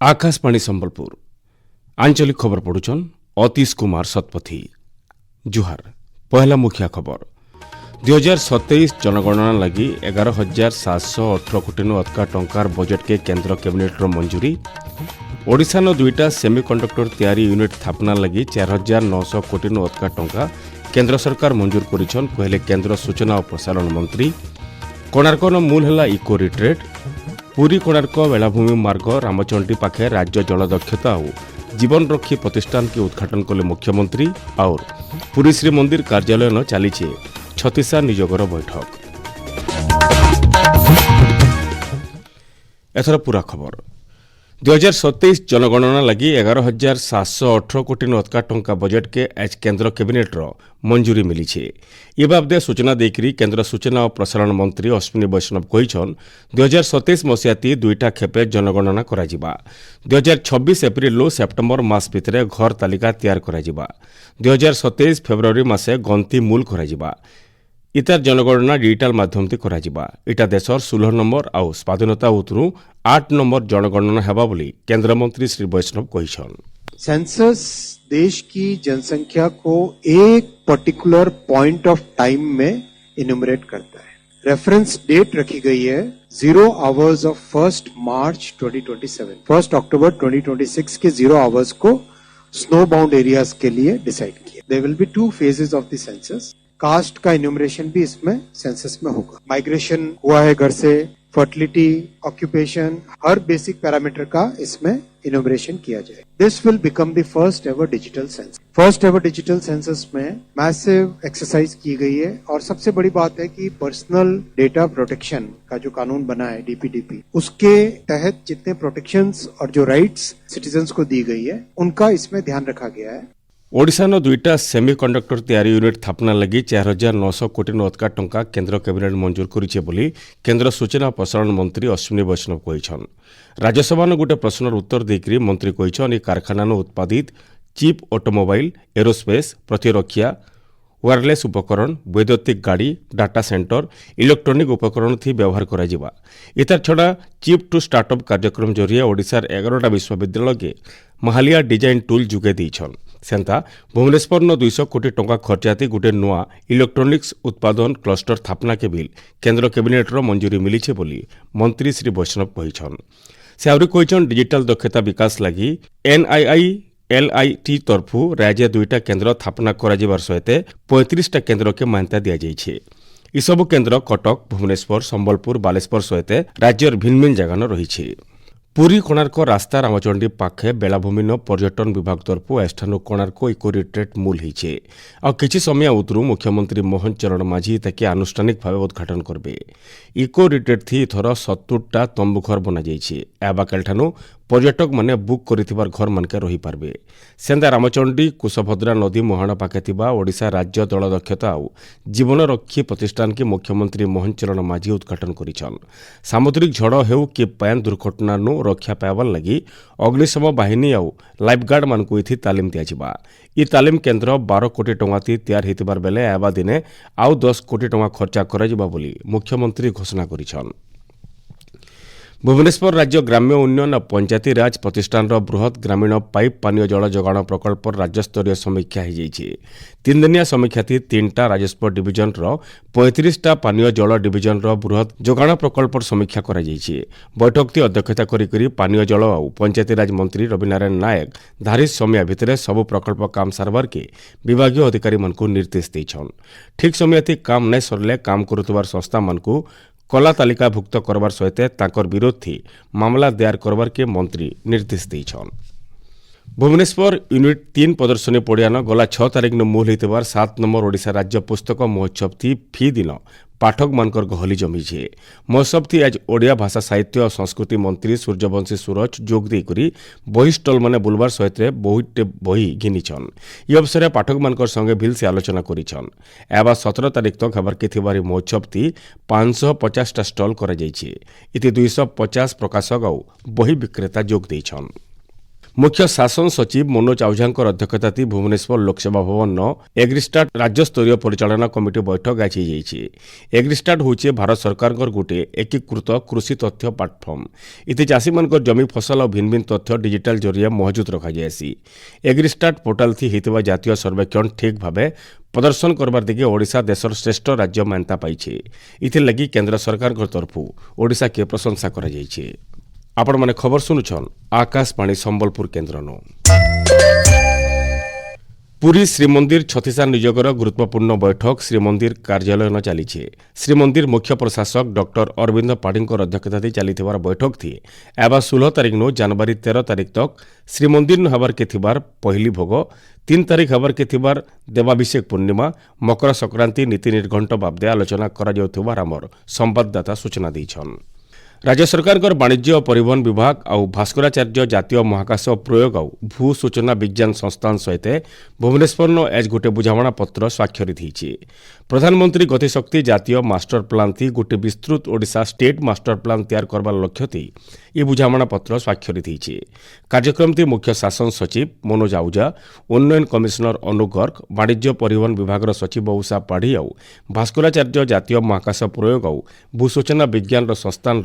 आकाशवाणी संबलपुर आंचलिक खबर पढ़ुचन अतीश कुमार शतपथी। जुहार पहला मुखिया खबर 2027 जनगणना लगी 11,718 कोटी अधिक टंकार बजेट के केंद्र कैबिनेट मंजूरी। ओडिशा न दुईटा सेमीकंडक्टर तैयारी यूनिट स्थापना लगी 4,900 कोटी अधिक टंका केंद्र सरकार मंजूर करिछन कहले केंद्र सूचना और प्रसारण मंत्री। कोणार्क मूल है इको रिट्रेट। पुरी कोणार्क बेलाभूमि मार्ग रामचंडी पाखे राज्य जल दक्षता और जीवन रक्षी प्रतिष्ठान के उद्घाटन कले मुख्यमंत्री। और पुरी श्री मंदिर कार्यालय न चली छत्तीसा नियोगर बैठक। एथर पूरा खबर 2027 जनगणना लगी 11,718 कोटी अधिक टंका बजेट के आज केंद्र कैबिनेट मंजूरी मिली है। ये बाबदे सूचना देकरी केंद्र सूचना और प्रसारण मंत्री अश्विनी वैष्णव कहिछन 2027 मसीहाती दुईटा खेपे जनगणना कराजिबा। 2026 एप्रिल सेप्टेम्बर मास भितर घर तालिका तैयार कराजिबा। 2027 फेब्रुआरी मासे गंती मूल कराजिबा। इतार जनगणना डिजिटाल माध्यम से कराजिबा। इटा देशर 16 नंबर आउ स्वाधीनता उतरू 8 नंबर जनगणना हेबा बोली केंद्र मंत्री श्री वैष्णव कहिछन। सेंसस देश की जनसंख्या को एक पर्टिकुलर पॉइंट ऑफ टाइम में इन्यूमरेट करता है। रेफरेंस डेट रखी गई है 0 आवर्स ऑफ 1 मार्च 2027। 1 अक्टूबर 2026 के 0 आवर्स को स्नो बाउंड एरियाज के लिए डिसाइड किया। There will be 2 phases of the census. Caste का इन्यूमरेशन भी इसमें सेंसस में होगा। माइग्रेशन हुआ है घर से, फर्टिलिटी, ऑक्यूपेशन, हर बेसिक पैरामीटर का इसमें इन्यूमरेशन किया जाए। This will become the first ever digital census. First ever digital census में मैसिव एक्सरसाइज की गई है और सबसे बड़ी बात है कि पर्सनल डेटा प्रोटेक्शन का जो कानून बना है डीपीडीपी, उसके तहत जितने प्रोटेक्शंस और जो राइट्स सिटीजन्स को दी गई है उनका इसमें ध्यान रखा गया है। ओडिशा न दुईटा सेमीकंडक्टर तैयारी यूनिट स्थापना लगी 4,900 कोटी अधिक टंका केंद्र कैबिनेट मंजूर करिछे बोली केंद्र सूचना और प्रसारण मंत्री अश्विनी वैष्णव कहिछन। राज्यसभा न गोटे प्रश्नर उत्तर देकरी मंत्री कहिछन ई कारखाना न उत्पादित चिप ऑटोमोबाइल, एरोस्पेस, प्रतिरक्षा, वायरलेस उपकरण, वैद्युतिक गाड़ी, डाटा सेंटर, इलेक्ट्रोनिक उपकरण थी व्यवहार कराजिबा। इतार छड़ा चिप टू स्टार्टअप कार्यक्रम जरिए ओडिशार 11टा विश्वविद्यालय के महालिया डिजाइन टूल जुगे देछन। सेंता भुवनेश्वर न 200 कोटी टंका खर्चाती गोटे नुआ इलेक्ट्रोनिक्स उत्पादन क्लस्टर स्थापना के बिल केंद्र कैबिनेट मंजूरी मिली बोली मंत्री श्री वैष्णव कहिछन। से आउरी कहिछन डिजिटल दक्षता विकास लगी NIILIT तरफु राज्य दुईटा केंद्र स्थापना कराजिबार सहित 35टा केंद्र के मान्यता दिया जाइछे। ई सब केंद्र कटक, भुवनेश्वर, संबलपुर, बालेश्वर सहित राज्यर भिन्न भिन्न जगह न रहिछे। पुरी कोणार्क रास्ता रामचंडी पाखे बेलाभूमि न पर्यटन विभाग तरफु एष्ठानु कोणार्क इको रिट्रेट मूल होइछे। आ किछि समय उतरू मुख्यमंत्री मोहन चरण माझी ताके आनुष्ठानिक भाव उद्घाटन करबे। इको रिट्रेट थी थर 70टा तंबू घर बना जाइछे। एबाकालठानु पर्यटक माने बुक करिथिबार घर मानके रही पारबे। सेंदा रामचंडी कुशभद्रा नदी मुहाण पाखे थिबा ओडिशा राज्य जल दक्षता और जीवन रक्षी प्रतिष्ठान के मुख्यमंत्री मोहन चरण माझी उद्घाटन करिछन। सामुद्रिक झड़ हेउ कि पैन दुर्घटना रक्षा पाइबार लगी अग्निशम बाहिनी और लाइफगार्ड मानकु इथि तालीम दियाजिबा। ई तालीम केंद्र 12 कोटी टंका तैयार हेतिबार बेले एबा दिने आउ 10 कोटी टंका खर्चा कराजिबा बोली मुख्यमंत्री घोषणा करिछन। भुवनेश्वर राज्य ग्राम्य उन्नयन और पंचायती राज प्रतिष्ठान बृहत ग्रामीण पाइप पानीय जल जोगाण प्रकल्प राज्यस्तरीय समीक्षा हो जाइए। 3 दिनिया समीक्षा थी 3टा राजस्व डिविजन 35टा पानीय जल डिविजन बृहत जोगाण प्रकल्प समीक्षा करा जाइए। बैठक ती अध्यक्षता करी पानीय जल और पंचायती राज मंत्री रविनारायण नायक धारित समय भितर सबु प्रकल्प काम सारबार के विभागीय अधिकारी मानकु निर्देश देछन। ठीक समय थी काम नहीं सरले काम करुतबार संस्था मानकु कला तालिकाभुक्त करबार सहित तांकर विरोध थी मामला दायर करबार के मंत्री निर्देश देछन। भुवनेश्वर यूनिट 3 प्रदर्शनी पड़ियान गला 6 तारिख न मूल होइतबार 7 नंबर ओडिशा राज्य पुस्तक महोत्सव थी फी दिन पाठक मानकर गहली जमीछे। महोत्सव थी आज ओडिया भाषा साहित्य और संस्कृति मंत्री सूर्यवंशी सूरज जोग देकरी बही स्टल माने बुलबार सहित बहुते बही घिनिछन। ई अवसर पाठक मानकर संगे भिल से आलोचना करिछन। एबा 17 तारिख तक हेबार के थिबार महोत्सव थी 550टा स्टल करा जाइछे। इति 250 प्रकाशक और बही विक्रेता जोग देछन। मुख्य शासन सचिव मनोज आहुजाଙ୍କ अध्यक्षताती भुवनेश्वर लोकसेवा भवन एग्रिस्टार्ट राज्यस्तरीय परिचालना कमिटी बैठक आज होइछि। एग्रिस्टार्ट होउछि भारत सरकार गोटे एकीकृत कृषि तथ्य प्लाटफर्म। इति चाषी मानकर जमी फसल और भिन्न भिन्न तथ्य डिजिटल जरिए मौजूद रखा जायसी। एग्रिस्टार्ट पोर्टाल थी हेतुवा जातीय सर्वेक्षण ठीक भावे प्रदर्शन करबार दिगे ओडिशा देशर श्रेष्ठ राज्य मान्यता पाइछे। इथिर लगी केंद्र सरकार तरफु ओडिशा के प्रशंसा करा जायछे। आपण माने खबर सुनुछन आकाशवाणी संबलपुर केन्द्रनो। पुरी श्रीमंदिर छत्तीसा नियोगर गुरुत्वपूर्ण बैठक श्रीमंदिर कार्यालय न चली। श्रीमंदिर मुख्य प्रशासक डॉक्टर अरविंद पाढ़ी अध्यक्षता चली बैठक थी एवं 16 तारीख नो जनवरी 13 तारीख तक श्रीमंदिर न हबार के थिबार पहली भोग 3 तारीख हबार के थिबार देवाभिषेक पूर्णिमा मकर संक्रांति नीति निर्घंट बाबदे आलोचना करा जाउथिबार हमर संवाददाता सूचना दैछन। राज्य सरकार वाणिज्य और परिवहन विभाग और भास्कराचार्य जातीय महाकाश प्रयोग और भू सूचना विज्ञान संस्थान सहित भुवनेश्वर आज गोटे बुझामणा पत्र स्वाक्षरित होइछि। प्रधानमंत्री गतिशक्ति जातीय मास्टर प्लान थी गोटे विस्तृत ओडिशा स्टेट मास्टर प्लान तैयार करबार लक्ष्य थी ये बुझामणा पत्र स्वाक्षरित होइछि। कार्यक्रम थी मुख्य शासन सचिव मनोज आहुजा, उन्नयन कमिशनर अनु गर्ग, वाणिज्य परिवहन विभाग सचिव उषा पाढ़ी और भास्कराचार्य जातीय महाकाश प्रयोग और भूसूचना विज्ञान संस्थान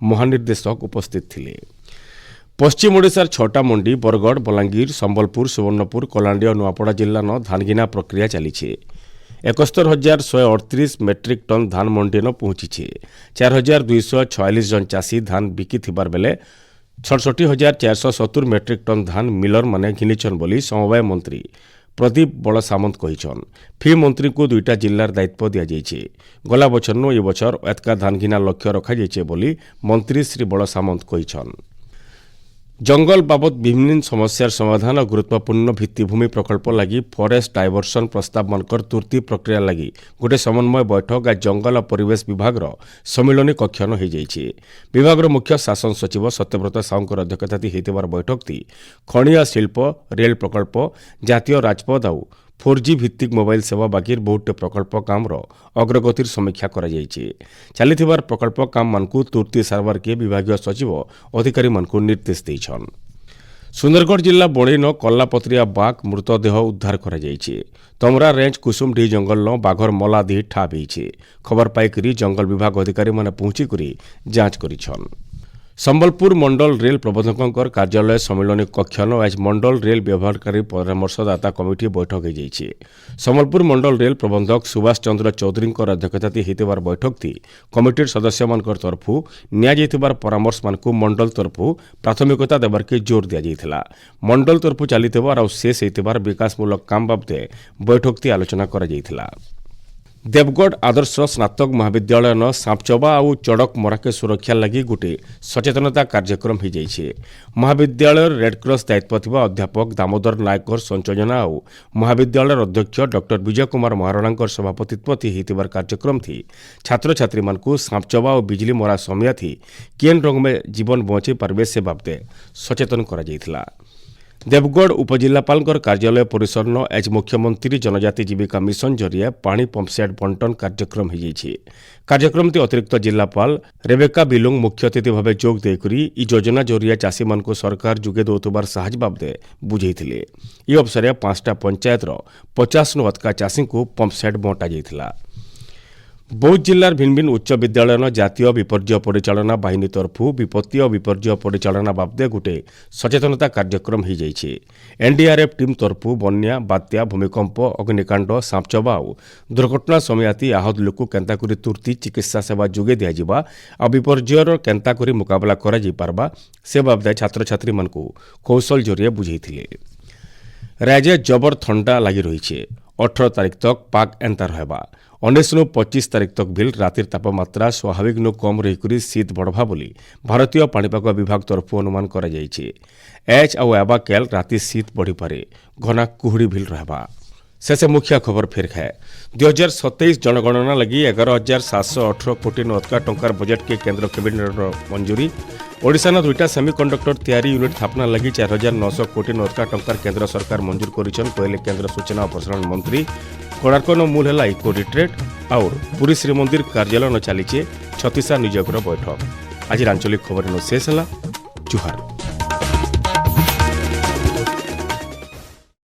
महानिर्देशक उपस्थित थिले। पश्चिम ओडिशार 6टा मंडी बरगढ़, बलांगीर, संबलपुर, सुवर्णपुर, कलाहांडी और नुआपड़ा जिल्ला धानगिना प्रक्रिया चली। 71,138 मेट्रिक टन धान मंडी न पहुंची। 4,246 जन चाषी धान बिकी थिबार बेले 66,470 मेट्रिक टन धान मिलर माने घिनिछन बोली समवाय मंत्री प्रदीप बड़ सामंत कहिछन। फी मंत्री को 2टा जिल्लार दायित्व दिया जाइछे। गला बछर नो ए बछर एतका धान घिना लक्ष्य रखा जाइछे बोली मंत्री श्री बड़ सामंत कहिछन। जंगल बाबद विभिन्न समस्यार समाधान और गुरुत्वपूर्ण भित्तिभूमि प्रकल्प लगी फॉरेस्ट डायवर्सन प्रस्ताव मानकर तुर्ती प्रक्रिया लगी गोटे समन्वय बैठक आज जंगल और परिवेश विभाग सम्मिलनी कक्षन हो जाइए। विभाग मुख्य शासन सचिव सत्यव्रत साहूंकर अध्यक्षता होइतिबार बैठक थी खनि और शिल्प, रेल प्रकल्प, जातीय राजपथ और 4G भित्तिक मोबाइल सेवा बाकी बहुटे प्रकल्प कामर अग्रगतिर समीक्षा करा जाइए। चलिथिबार प्रकल्प काम मानकु तुर्ती सारवार के विभागीय सचिव अधिकारी मानकु निर्देश दैछन। सुंदरगढ़ जिला बणईन कल्लापत्रिया बाघ मृतदेह उद्धार करा जाइए। तमरा रेंज कुसुमडीह जंगल बाघर मलादेह ठाप होइछे। खबर पाइकरी जंगल विभाग अधिकारी माने पहुंची करी जांच करिछन। संबलपुर मंडल रेल प्रबंधक कार्यालय सम्मिलनी कक्षन आज मंडल रेल व्यवहारकारी परामर्शदाता कमिटी बैठक हो जाइए। संबलपुर मंडल रेल प्रबंधक सुभाष चंद्र चौधरी अध्यक्षता होइतिबार बैठक थी कमिटी सदस्य मान तरफु नियार परामर्श मान मंडल तरफु प्राथमिकता देवार के जोर दिया जाइथिला। मंडल तरफु चलिथिबार और शेष होइतिबार विकासमूलक काम बाबदे बैठक थी आलोचना करा जाइथिला। देवगढ़ आदर्श स्नातक महाविद्यालय न सांपचबा और चढ़क मरा के सुरक्षा लगी गोटे सचेतनता कार्यक्रम हो जाइए। महाविद्यालय रेडक्रॉस दायित्व थिबा अध्यापक दामोदर नायकर संयोजना और महाविद्यालय अध्यक्ष डॉक्टर विजय कुमार महाराणा सभापतित्व होइतिबार कार्यक्रम थी छात्र छात्री मानकु सांपचबा और बिजली मरा समय थी केन रंग में जीवन बचाई पारबे से बाबदे सचेतन करा जाइथिला। देवगढ़ उपजिलापाल कार्यालय परिसर न आज मुख्यमंत्री जनजाति जीविका मिशन जरिए पानी पंपसेट बंटन कार्यक्रम हो जाइए। कार्यक्रम अतिरिक्त जिलापाल रेबेका बिलुंग मुख्य अतिथि भाव जोग देकरी ई योजना जरिए चाषी मान को सरकार जुगे दौथबार साहाय्य बाबदे बुझेइथिले। ई अवसर 5टा पंचायत 50 नु अधिक चाषी को पंपसेट बंटा जाइथिला। बौद्ध जिलार भिन्न भिन्न उच्च विद्यालय जातीय विपर्य परिचालना बाहिनी तरफु विपत्ति और विपर्य परिचालना बाबदे गोटे सचेतनता कार्यक्रम हो जाइए। एनडीआरएफ टीम तरफु बन्या, बात्या, भूमिकंप, अग्निकांड, सांपचबा और दुर्घटना समयाती आहत लोक केन्ताकरी तुर्ती चिकित्सा सेवा जोगे दिया और विपर्यर केन्ताकरी मुकाबला करा जाई पारबा से बाबदे छात्र छात्री मानकु कौशल जरिए बुझेइथिले। राज्य जबर ठंडा लगी रही 18 तारीख तक पाग एंता रहबा। 19 नु 25 तारीख तक भी रातिर तापमात्रा स्वाभाविक नु कम रही शीत बढ़वा बोली भारतीय पाणीपाग विभाग तरफ अनुमान करा जाइए। एच और एबा केल राति शीत बढ़ी पारे, घना कुहुड़ी भी रहबा। शेष मुख्य खबर फिर है 2027 जनगणना लगी 11,718 कोटी अधिक टंकार बजेट के केंद्र कैबिनेट मंजूरी। ओडिशा न 2टा सेमीकंडक्टर तैयारी यूनिट स्थापना लगी 4,900 कोटी अधिक टंकार केंद्र सरकार मंजूर करिछन कहले केंद्र सूचना और प्रसारण मंत्री। कोणार्क न मूल है इको रिट्रेट और पुरी श्रीमंदिर कार्यालय न चलीचे छत्तीसा नियोगर बैठक। आज आंचलिक खबर शेष है। जुहार।